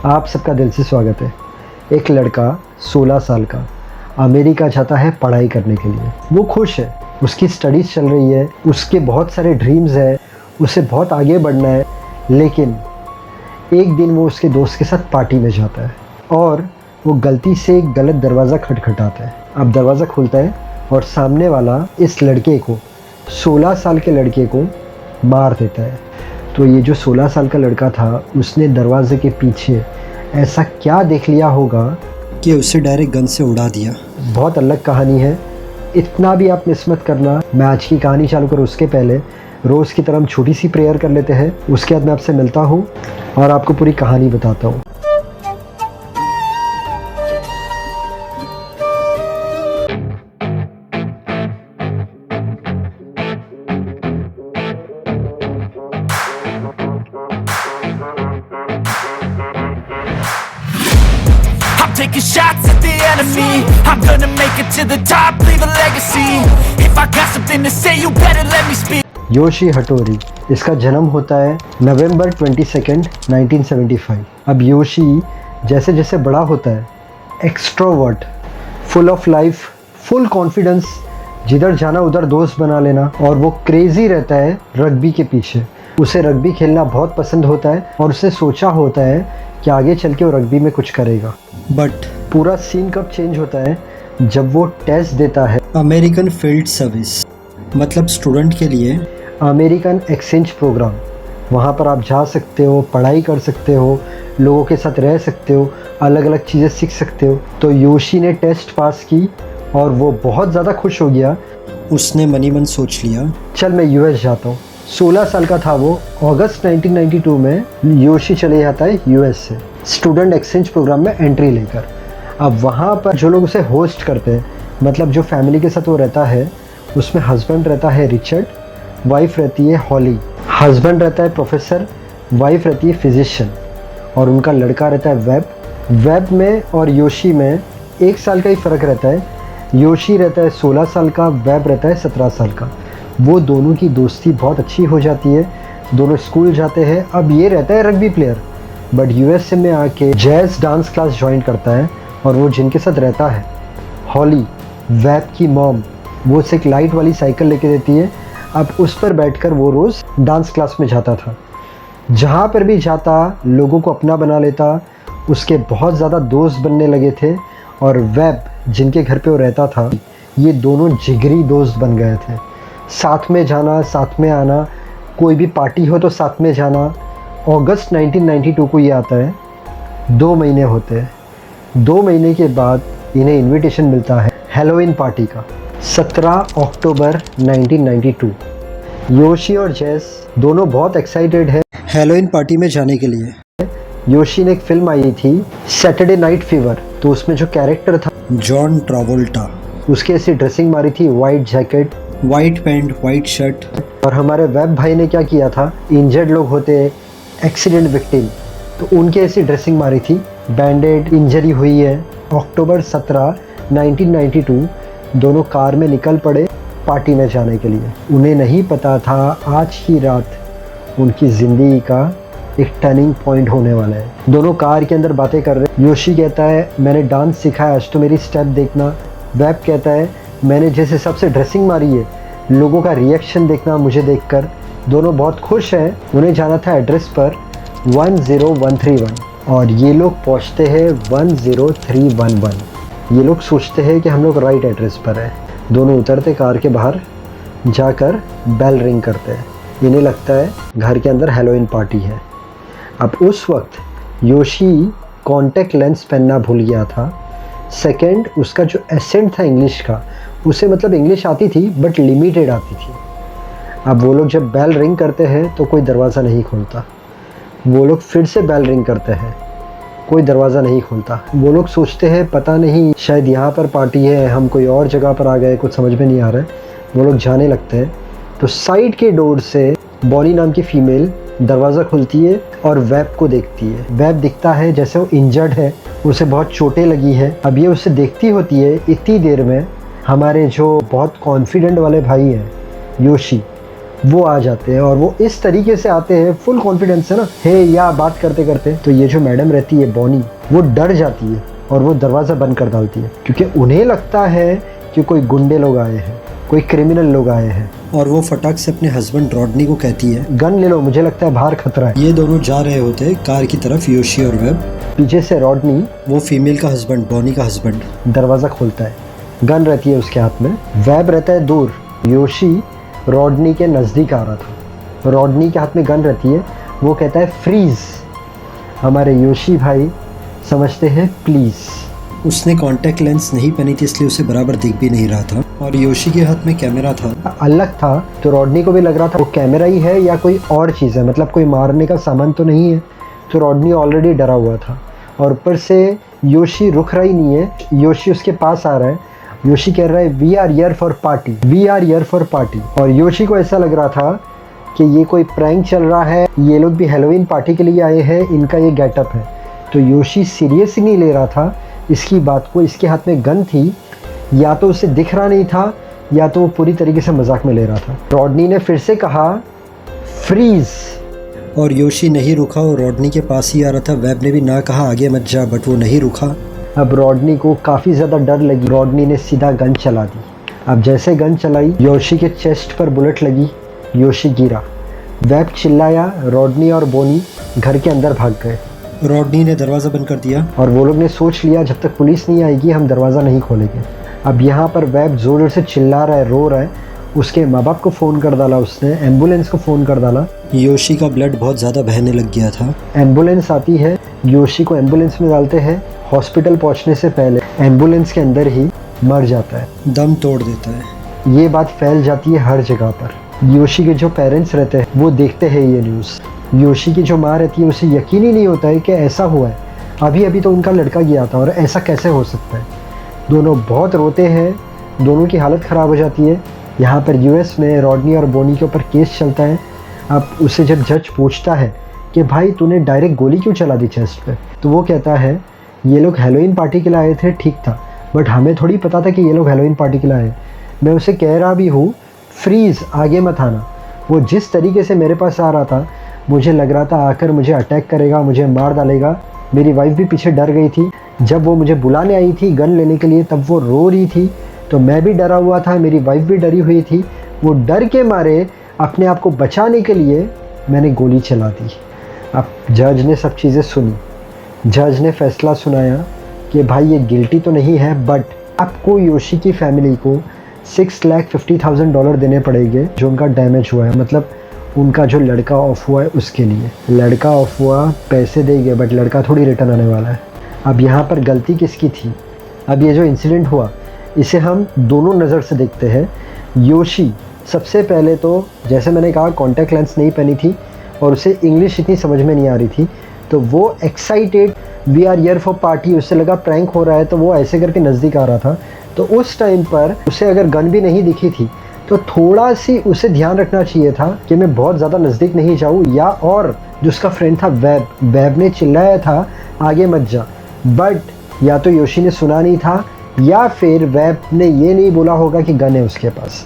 आप सबका दिल से स्वागत है। एक लड़का 16 साल का अमेरिका जाता है पढ़ाई करने के लिए। वो खुश है, उसकी स्टडीज़ चल रही है, उसके बहुत सारे ड्रीम्स है, उसे बहुत आगे बढ़ना है। लेकिन एक दिन वो उसके दोस्त के साथ पार्टी में जाता है और वो गलती से एक गलत दरवाज़ा खटखटाता है। अब दरवाज़ा खुलता है और सामने वाला इस लड़के को 16 साल के लड़के को मार देता है। तो ये जो 16 साल का लड़का था, उसने दरवाजे के पीछे ऐसा क्या देख लिया होगा कि उसे डायरेक्ट गन से उड़ा दिया। बहुत अलग कहानी है, इतना भी आप मिस मत करना। मैं आज की कहानी चालू करूँ उसके पहले रोज़ की तरह हम छोटी सी प्रेयर कर लेते हैं। उसके बाद मैं आपसे मिलता हूँ और आपको पूरी कहानी बताता हूँ। Taking shots at the enemy, I'm gonna make it to the top, leave a legacy. If I got something to say, you better let me speak. Yoshi Hattori, इसका जन्म होता है नवंबर 22, 1975। अब योशी जैसे जैसे बड़ा होता है, extrovert, full of life, full confidence, जिधर जाना उधर दोस्त बना लेना, और वो क्रेज़ी रहता है रग्बी के पीछे। उसे रग्बी खेलना बहुत पसंद होता है और उसे सोचा होता है कि आगे चल के वो रग्बी में कुछ करेगा। बट पूरा सीन कब चेंज होता है, जब वो टेस्ट देता है अमेरिकन फील्ड सर्विस, मतलब स्टूडेंट के लिए अमेरिकन एक्सचेंज प्रोग्राम। वहाँ पर आप जा सकते हो, पढ़ाई कर सकते हो, लोगों के साथ रह सकते हो, अलग अलग चीज़ें सीख सकते हो। तो योशी ने टेस्ट पास की और वो बहुत ज़्यादा खुश हो गया। उसने मनी मन सोच लिया, चल मैं यूएस जाता हूँ। 16 साल का था वो। अगस्त 1992 में योशी चले जाता है यूएस से स्टूडेंट एक्सचेंज प्रोग्राम में एंट्री लेकर। अब वहाँ पर जो लोग उसे होस्ट करते हैं, मतलब जो फैमिली के साथ वो रहता है, उसमें हस्बैंड रहता है रिचर्ड, वाइफ रहती है हॉली। हस्बैंड रहता है प्रोफेसर, वाइफ रहती है फिजिशियन, और उनका लड़का रहता है वेब। वेब में और योशी में 1 साल का ही फ़र्क रहता है। योशी रहता है 16 साल का, वेब रहता है 17 साल का। वो दोनों की दोस्ती बहुत अच्छी हो जाती है, दोनों स्कूल जाते हैं। अब ये रहता है रग्बी प्लेयर, बट यूएसए में आके जैज़ डांस क्लास ज्वाइन करता है। और वो जिनके साथ रहता है हॉली, वेब की मॉम, वो उसे एक लाइट वाली साइकिल लेके देती है। अब उस पर बैठकर वो रोज़ डांस क्लास में जाता था। जहाँ पर भी जाता लोगों को अपना बना लेता। उसके बहुत ज़्यादा दोस्त बनने लगे थे। और वेब जिनके घर पे वो रहता था, ये दोनों जिगरी दोस्त बन गए थे। साथ में जाना, साथ में आना, कोई भी पार्टी हो तो साथ में जाना। अगस्त 1992 को ये आता है। 2 महीने होते हैं। 2 महीने के बाद इन्हें इनविटेशन मिलता है हैलोवीन पार्टी का। 17 अक्टूबर 1992। योशी और जेस दोनों बहुत एक्साइटेड है हैलोवीन पार्टी में जाने के लिए। योशी ने एक फिल्म आई थी सैटरडे नाइट फीवर, तो उसमें जो कैरेक्टर था जॉन ट्रावोल्टा, उसकी ऐसी ड्रेसिंग मारी थी, white jacket, white pant, white shirt. और हमारे वेब भाई ने क्या किया था, इंजर्ड लोग होते, एक्सीडेंट विक्टिम, तो उनके ऐसी ड्रेसिंग मारी थी, बैंडेड, इंजरी हुई है। अक्टूबर 17, 1992 दोनों कार में निकल पड़े पार्टी में जाने के लिए। उन्हें नहीं पता था आज की रात उनकी ज़िंदगी का एक टर्निंग पॉइंट होने वाला है। दोनों कार के अंदर बातें कर रहे। योशी कहता है मैंने डांस सिखाया, आज तो मेरी स्टेप देखना। वेब कहता है मैंने जैसे सबसे ड्रेसिंग मारी है, लोगों का रिएक्शन देखना मुझे देखकर। दोनों बहुत खुश हैं। उन्हें जाना था एड्रेस पर 10131 और ये लोग पहुंचते हैं 10311। ये लोग सोचते हैं कि हम लोग राइट एड्रेस पर हैं। दोनों उतरते कार के बाहर, जाकर बेल रिंग करते हैं। इन्हें लगता है घर के अंदर हैलोवीन पार्टी है। अब उस वक्त योशी कॉन्टैक्ट लेंस पहनना भूल गया था। सेकंड, उसका जो एसेंट था इंग्लिश का, उसे मतलब इंग्लिश आती थी बट लिमिटेड आती थी। अब वो लोग जब बेल रिंग करते हैं तो कोई दरवाज़ा नहीं खोलता। वो लोग फिर से बेल रिंग करते हैं, कोई दरवाज़ा नहीं खोलता। वो लोग सोचते हैं पता नहीं शायद यहाँ पर पार्टी है, हम कोई और जगह पर आ गए, कुछ समझ में नहीं आ रहा है। वो लोग जाने लगते हैं तो साइड के डोर से बॉनी नाम की फ़ीमेल दरवाज़ा खुलती है और वेब को देखती है। वेब दिखता है जैसे वो इंजर्ड है, उसे बहुत चोटें लगी है। अब ये उसे देखती होती है। इतनी देर में हमारे जो बहुत कॉन्फिडेंट वाले भाई हैं योशी, वो आ जाते हैं और वो इस तरीके से आते हैं फुल कॉन्फिडेंस से ना, हे या बात करते करते। तो ये जो मैडम रहती है बॉनी, वो डर जाती है और वो दरवाज़ा बंद कर डालती है, क्योंकि उन्हें लगता है कि कोई गुंडे लोग आए हैं, कोई क्रिमिनल लोग आए हैं। और वो फटाक से अपने हस्बैंड रॉडनी को कहती है, गन ले लो, मुझे लगता है बाहर खतरा है। ये दोनों जा रहे होते हैं कार की तरफ, योशी और वेब। पीछे से रॉडनी, वो फीमेल का हस्बैंड, बॉनी का हस्बैंड, दरवाज़ा खोलता है। गन रहती है उसके हाथ में। वेब रहता है दूर। योशी रॉडनी के नज़दीक आ रहा था। रॉडनी के हाथ में गन रहती है। वो कहता है फ्रीज। हमारे योशी भाई समझते हैं प्लीज़। उसने कॉन्टैक्ट लेंस नहीं पहनी थी, इसलिए उसे बराबर दिख भी नहीं रहा था। और योशी के हाथ में कैमरा था। अलग था, तो रॉडनी को भी लग रहा था वो कैमरा ही है या कोई और चीज़ है, मतलब कोई मारने का सामान तो नहीं है। तो रॉडनी ऑलरेडी डरा हुआ था और ऊपर से योशी रुक रहा ही नहीं है। योशी उसके पास आ रहा है। योशी कह रहा है we are here for party, we are here for party. और योशी को ऐसा लग रहा था कि ये कोई प्रैंक चल रहा है, ये लोग भी हैलोवीन पार्टी के लिए आए हैं, इनका ये गेटअप है। तो योशी सीरियस ही नहीं ले रहा था इसकी बात को। इसके हाथ में गन थी, या तो उसे दिख रहा नहीं था या तो वो पूरी तरीके से मजाक में ले रहा था। रॉडनी ने फिर से कहा फ्रीज, और योशी नहीं रुका और रॉडनी के पास ही आ रहा था। वेब ने भी ना कहा आगे मत जा, बट वो नहीं रुका। अब रॉडनी को काफ़ी ज़्यादा डर लगी। रॉडनी ने सीधा गन चला दी। अब जैसे गन चलाई, योशी के चेस्ट पर बुलेट लगी, योशी गिरा। वेब चिल्लाया, रॉडनी और बोनी घर के अंदर भाग गए। रॉडनी ने दरवाज़ा बंद कर दिया और वो लोग ने सोच लिया जब तक पुलिस नहीं आएगी हम दरवाज़ा नहीं खोलेंगे। अब यहाँ पर वेब ज़ोर ज़ोर से चिल्ला रहा है, रो रहा है। उसके माँ बाप को फ़ोन कर डाला उसने, एम्बुलेंस को फ़ोन कर डाला। योशी का ब्लड बहुत ज़्यादा बहने लग गया था। एम्बुलेंस आती है, योशी को एम्बुलेंस में डालते हैं। हॉस्पिटल पहुंचने से पहले एम्बुलेंस के अंदर ही मर जाता है, दम तोड़ देता है। ये बात फैल जाती है हर जगह पर। योशी के जो पेरेंट्स रहते हैं वो देखते हैं ये न्यूज़। योशी की जो माँ रहती है उसे यकीन ही नहीं होता है कि ऐसा हुआ है। अभी अभी तो उनका लड़का गया था और ऐसा कैसे हो सकता है। दोनों बहुत रोते हैं, दोनों की हालत ख़राब हो जाती है। यहाँ पर यूएस में रॉडनी और बोनी के ऊपर केस चलता है। अब उसे जब जज पूछता है कि भाई तूने डायरेक्ट गोली क्यों चला दी चेस्ट पे, तो वो कहता है ये लोग हैलोवीन पार्टी के लिए आए थे, ठीक था, बट हमें थोड़ी पता था कि ये लोग हैलोवीन पार्टी के लिए आए। मैं उसे कह रहा भी हूँ फ्रीज़, आगे मत आना। वो जिस तरीके से मेरे पास आ रहा था मुझे लग रहा था आकर मुझे अटैक करेगा, मुझे मार डालेगा। मेरी वाइफ भी पीछे डर गई थी। जब वो मुझे बुलाने आई थी गन लेने के लिए तब वो रो रही थी, तो मैं भी डरा हुआ था, मेरी वाइफ भी डरी हुई थी। वो डर के मारे अपने आप को बचाने के लिए मैंने गोली चला दी। अब जज ने सब चीज़ें सुनी। जज ने फैसला सुनाया कि भाई ये गिल्टी तो नहीं है, बट आपको योशी की फैमिली को $650,000 देने पड़ेंगे जो उनका डैमेज हुआ है, मतलब उनका जो लड़का ऑफ हुआ है उसके लिए। लड़का ऑफ हुआ, पैसे देंगे, बट लड़का थोड़ी रिटर्न आने वाला है। अब यहाँ पर गलती किसकी थी? अब ये जो इंसिडेंट हुआ इसे हम दोनों नज़र से देखते हैं। योशी सबसे पहले तो जैसे मैंने कहा कॉन्टैक्ट लेंस नहीं पहनी थी और उसे इंग्लिश इतनी समझ में नहीं आ रही थी, तो वो excited we are here for party, उससे लगा प्रैंक हो रहा है, तो वो ऐसे करके नज़दीक आ रहा था। तो उस टाइम पर उसे अगर गन भी नहीं दिखी थी तो थोड़ा सी उसे ध्यान रखना चाहिए था कि मैं बहुत ज़्यादा नज़दीक नहीं जाऊँ। या और जो उसका फ्रेंड था वेब ने चिल्लाया था आगे मत जा, बट या तो योशी ने सुना नहीं था या फिर वेब ने ये नहीं बोला होगा कि गन है उसके पास।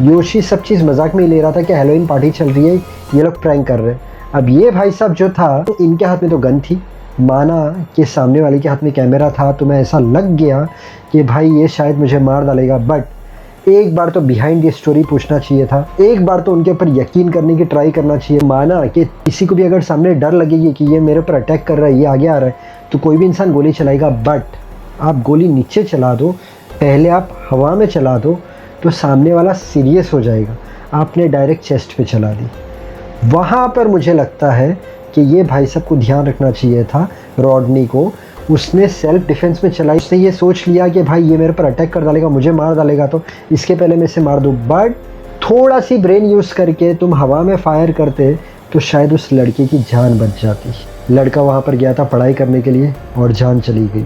योशी सब चीज़ मजाक में ही ले रहा था कि हैलोवीन पार्टी चल रही है, ये लोग प्रैंक कर रहे हैं। अब ये भाई साहब जो था तो इनके हाथ में तो गन थी, माना कि सामने वाले के हाथ में कैमरा था, तो मैं ऐसा लग गया कि भाई ये शायद मुझे मार डालेगा। बट एक बार तो बिहाइंड ये स्टोरी पूछना चाहिए था, एक बार तो उनके ऊपर यकीन करने की ट्राई करना चाहिए। माना कि किसी को भी अगर सामने डर लगेगी कि ये मेरे ऊपर अटैक कर रहा है, ये आगे आ रहा है, तो कोई भी इंसान गोली चलाएगा। बट आप गोली नीचे चला दो, पहले आप हवा में चला दो, तो सामने वाला सीरियस हो जाएगा। आपने डायरेक्ट चेस्ट पे चला दी। वहाँ पर मुझे लगता है कि ये भाई साहब को ध्यान रखना चाहिए था रॉडनी को। उसने सेल्फ डिफेंस में चलाई, उसने ये सोच लिया कि भाई ये मेरे पर अटैक कर डालेगा, मुझे मार डालेगा, तो इसके पहले मैं इसे मार दूँ। बट थोड़ा सी ब्रेन यूज़ करके तुम हवा में फायर करते तो शायद उस लड़के की जान बच जाती। लड़का वहाँ पर गया था पढ़ाई करने के लिए और जान चली गई।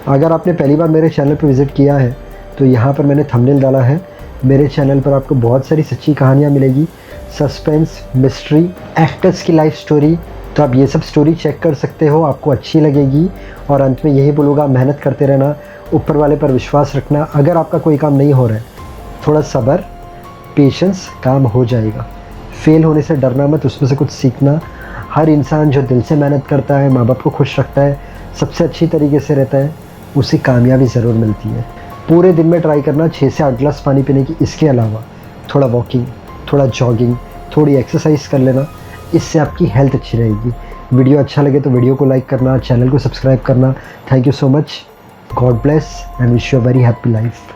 अगर आपने पहली बार मेरे चैनल पर विज़िट किया है तो यहाँ पर मैंने थंबनेल डाला है। मेरे चैनल पर आपको बहुत सारी सच्ची कहानियाँ मिलेगी, सस्पेंस, मिस्ट्री, एक्टर्स की लाइफ स्टोरी। तो आप ये सब स्टोरी चेक कर सकते हो, आपको अच्छी लगेगी। और अंत में यही बोलूँगा, मेहनत करते रहना, ऊपर वाले पर विश्वास रखना। अगर आपका कोई काम नहीं हो रहा है, थोड़ा सब्र, पेशेंस, काम हो जाएगा। फेल होने से डरना मत, उसमें से कुछ सीखना। हर इंसान जो दिल से मेहनत करता है, माँ बाप को खुश रखता है, सबसे अच्छी तरीके से रहता है, उसे कामयाबी ज़रूर मिलती है। पूरे दिन में ट्राई करना 6 से 8 गिलास पानी पीने की। इसके अलावा थोड़ा वॉकिंग, थोड़ा जॉगिंग, थोड़ी एक्सरसाइज कर लेना, इससे आपकी हेल्थ अच्छी रहेगी। वीडियो अच्छा लगे तो वीडियो को लाइक करना, चैनल को सब्सक्राइब करना। Thank you so much. God bless and wish you a very happy life.